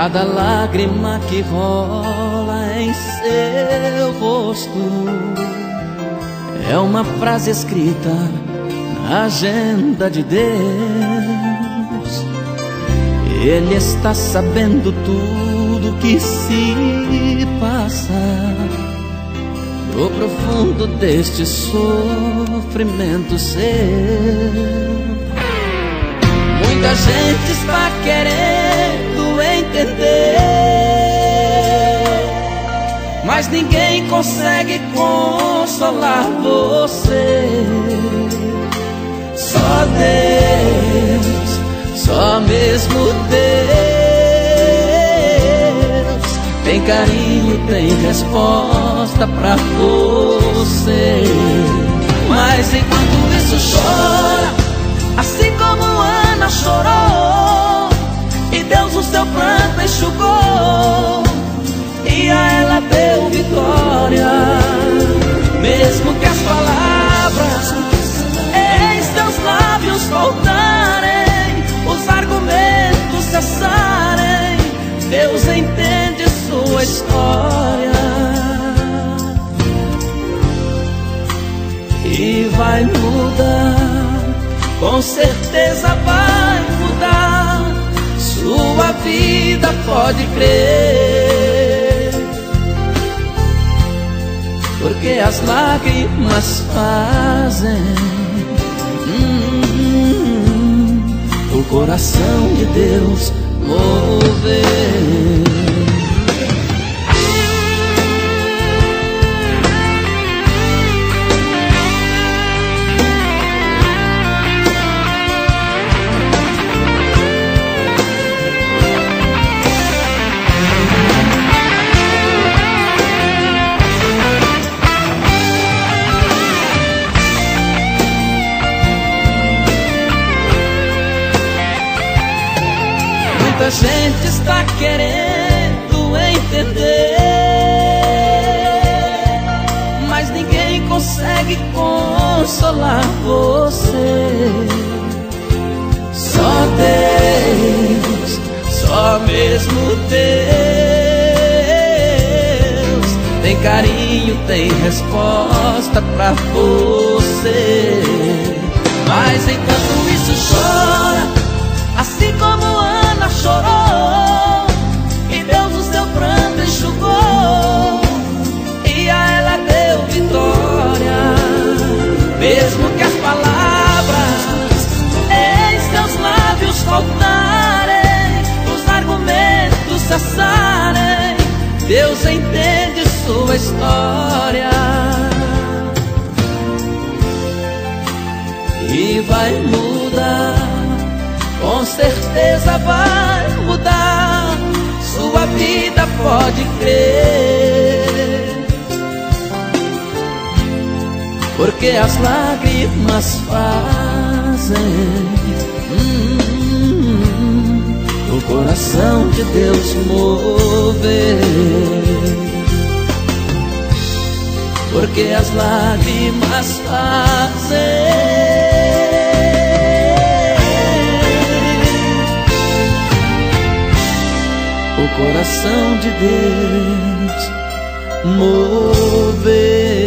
Cada lágrima que rola em seu rosto é uma frase escrita na agenda de Deus. Ele está sabendo tudo que se passa no profundo deste sofrimento seu. Muita gente está querendo entender, mas ninguém consegue consolar você. Só Deus, só mesmo Deus tem carinho, tem resposta pra você. Mas enquanto isso chora, assim como Ana chorou, e Deus o seu pranto enxugou, e a ela deu vitória. Mesmo que as palavras em seus lábios faltarem, os argumentos cessarem, Deus entende sua história e vai mudar, com certeza vai mudar sua vida, pode crer, porque as lágrimas fazem o coração de Deus mover. Muita gente está querendo entender, mas ninguém consegue consolar você. Só Deus, só mesmo Deus tem carinho, tem resposta pra você. Mas enquanto isso chora, assim como Ana chorou, e Deus o seu pranto enxugou, e a ela deu vitória. Mesmo que as palavras em seus lábios faltarem, os argumentos cessarem, Deus entende sua história e vai mudar, com certeza vai mudar sua vida, pode crer, porque as lágrimas fazem o coração de Deus mover, porque as lágrimas fazem o coração de Deus mover.